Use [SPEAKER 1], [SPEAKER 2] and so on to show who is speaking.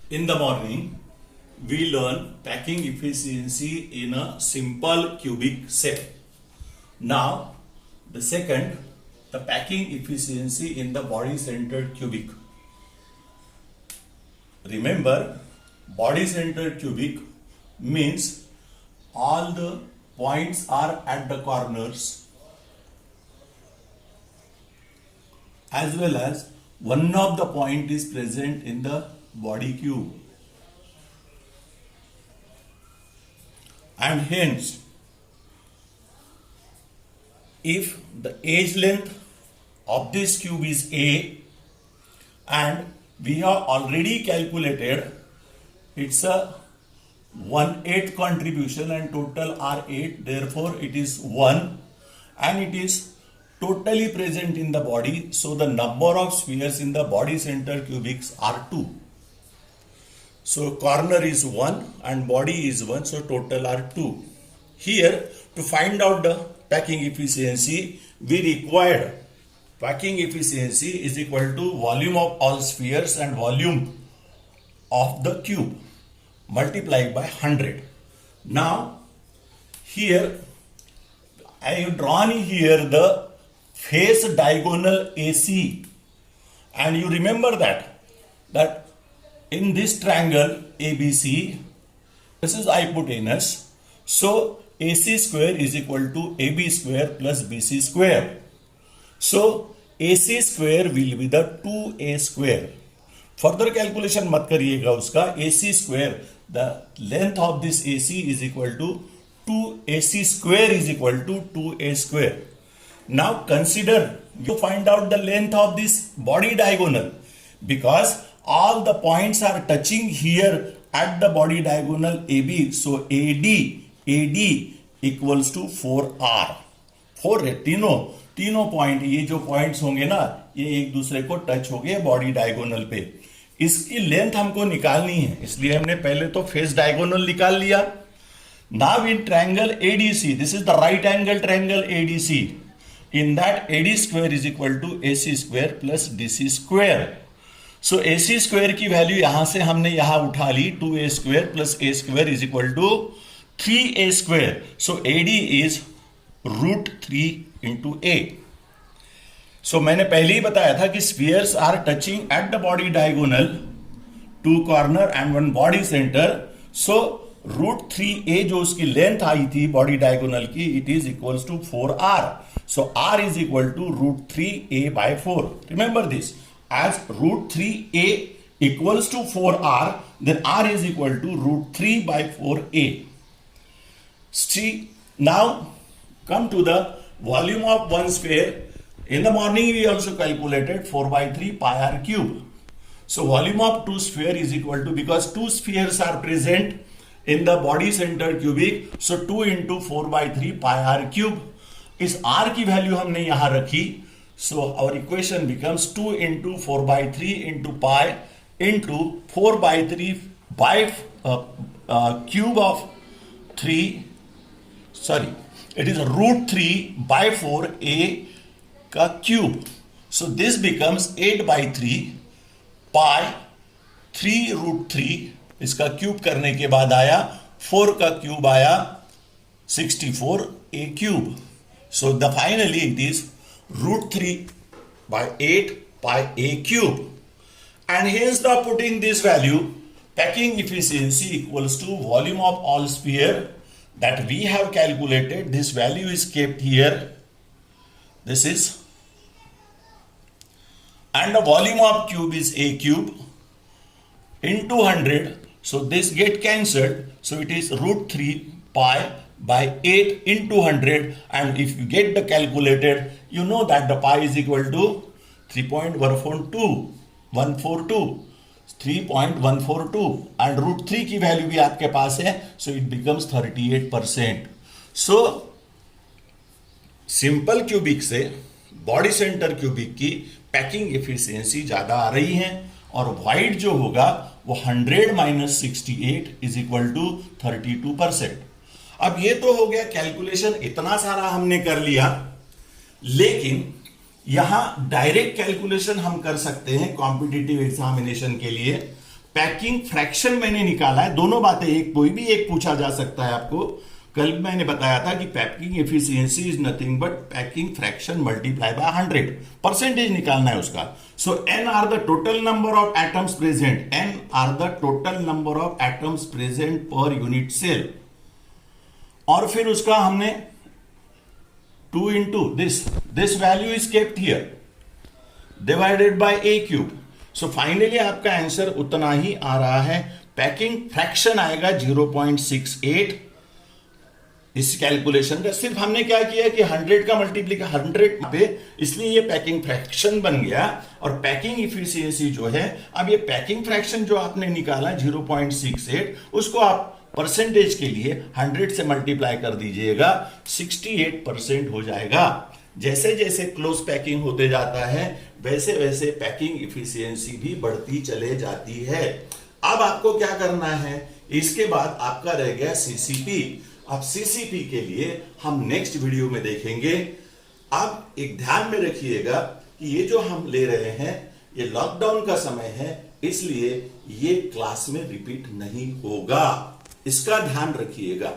[SPEAKER 1] In the morning, we learn packing efficiency in a simple cubic set. Now, the second, the packing efficiency in the body-centered cubic. Remember, body-centered cubic means all the points are at the corners as well as one of the point is present in the body cube, and hence if the edge length of this cube is A and we have already calculated it's a 1/8 contribution and total are 8, therefore it is 1 and it is totally present in the body, so the number of spheres in the body center cubics are 2. So corner is 1 and body is 1, so total are 2. Here to find out the packing efficiency, we require packing efficiency is equal to volume of all spheres and volume of the cube multiplied by 100. Now here I have drawn here the face diagonal AC, and you remember that in this triangle ABC, this is hypotenuse, so AC square is equal to AB square plus BC square. So AC square will be the 2A square. Further calculation मत करिएगा उसका. AC square, the length of this AC is equal to 2AC square is equal to 2A square. Now consider, you find out the length of this body diagonal because all the points are touching here at the body diagonal AB. So AD equals to 4R. 4 है तीनों point, ये जो points होंगे ना ये एक दूसरे को टच हो गए बॉडी डायगोनल पे. इसकी लेंथ हमको निकालनी है, इसलिए हमने पहले तो फेस डायगोनल निकाल लिया. Now in triangle ADC, this is the right angle triangle ADC. In that AD square is equal to AC square plus DC square. So AC square की वैल्यू यहां से हमने यहां उठा ली 2A square plus A square is equal to 3A square. So AD is root 3 into A. So मैंने पहले ही बताया था कि spheres are touching at the body diagonal, 2 corner and 1 body center. So root 3A जो उसकी length आई थी body diagonal की, it is equals to 4R. So R is equal to root 3A by 4. Remember this, as root 3A equals to 4R, then R is equal to root 3 by 4A. See, now come to the volume of one sphere. In the morning we also calculated 4 by 3 pi R cube. So volume of two sphere is equal to, because two spheres are present in the body center cubic, so 2 into 4 by 3 pi R cube. इस R की value हमने यहां रखी, so our equation becomes 2 into 4 by 3 into pi into 4 by 3 by cube of 3, sorry, it is root 3 by 4A का cube. So this becomes 8 by 3 pi 3 root 3, इसका cube करने के बाद आया 4 का क्यूब आया 64A cube. So the finally it is root 3 by 8 pi A cube, and hence the putting this value, packing efficiency equals to volume of all sphere that we have calculated. This value is kept here, this is, and the volume of cube is A cube into 100. So this get cancelled, so it is root 3 pi by 8 into 100, and if you get the calculated, you know that the pi is equal to 3.142 and root 3 की value भी आपके पास है, so it becomes 38%. So simple cubic से body centre cubic की packing efficiency ज्यादा आ रही है, और वाइड जो होगा वो 100 माइनस 68 इज इक्वल टू 32%. अब ये तो हो गया कैलकुलेशन, इतना सारा हमने कर लिया, लेकिन यहां डायरेक्ट कैलकुलेशन हम कर सकते हैं कॉम्पिटिटिव एग्जामिनेशन के लिए. पैकिंग फ्रैक्शन मैंने निकाला है। दोनों बातें, एक कोई भी एक पूछा जा सकता है आपको। कल मैंने बताया था कि packing efficiency is nothing but packing fraction multiply by 100, percentage निकालना है उसका। So N are the total number of atoms present, N are the total number of atoms present per unit cell, और फिर उसका हमने 2 into this value is kept here divided by a cube. So finally आपका answer उतना ही आ रहा है। Packing fraction आएगा 0.68 इस कैलकुलेशन का। सिर्फ हमने क्या किया कि 100 का मल्टीप्लीकेशन 100 पे, इसलिए ये पैकिंग फ्रैक्शन बन गया। और पैकिंग इफिशियंसी जो है, अब ये पैकिंग फ्रैक्शन जो आपने निकाला 0.68, उसको आप परसेंटेज के लिए 100 से मल्टीप्लाई कर दीजिएगा, 68% हो जाएगा। जैसे जैसे क्लोज पैकिंग होते जाता है वैसे वैसे पैकिंग इफिशियंसी भी बढ़ती चले जाती है। अब आपको क्या करना है, इसके बाद आपका रह गया सीसीपी। अब सीसीपी के लिए हम नेक्स्ट वीडियो में देखेंगे। अब एक ध्यान में रखिएगा कि ये जो हम ले रहे हैं ये लॉकडाउन का समय है, इसलिए ये क्लास में रिपीट नहीं होगा, इसका ध्यान रखिएगा।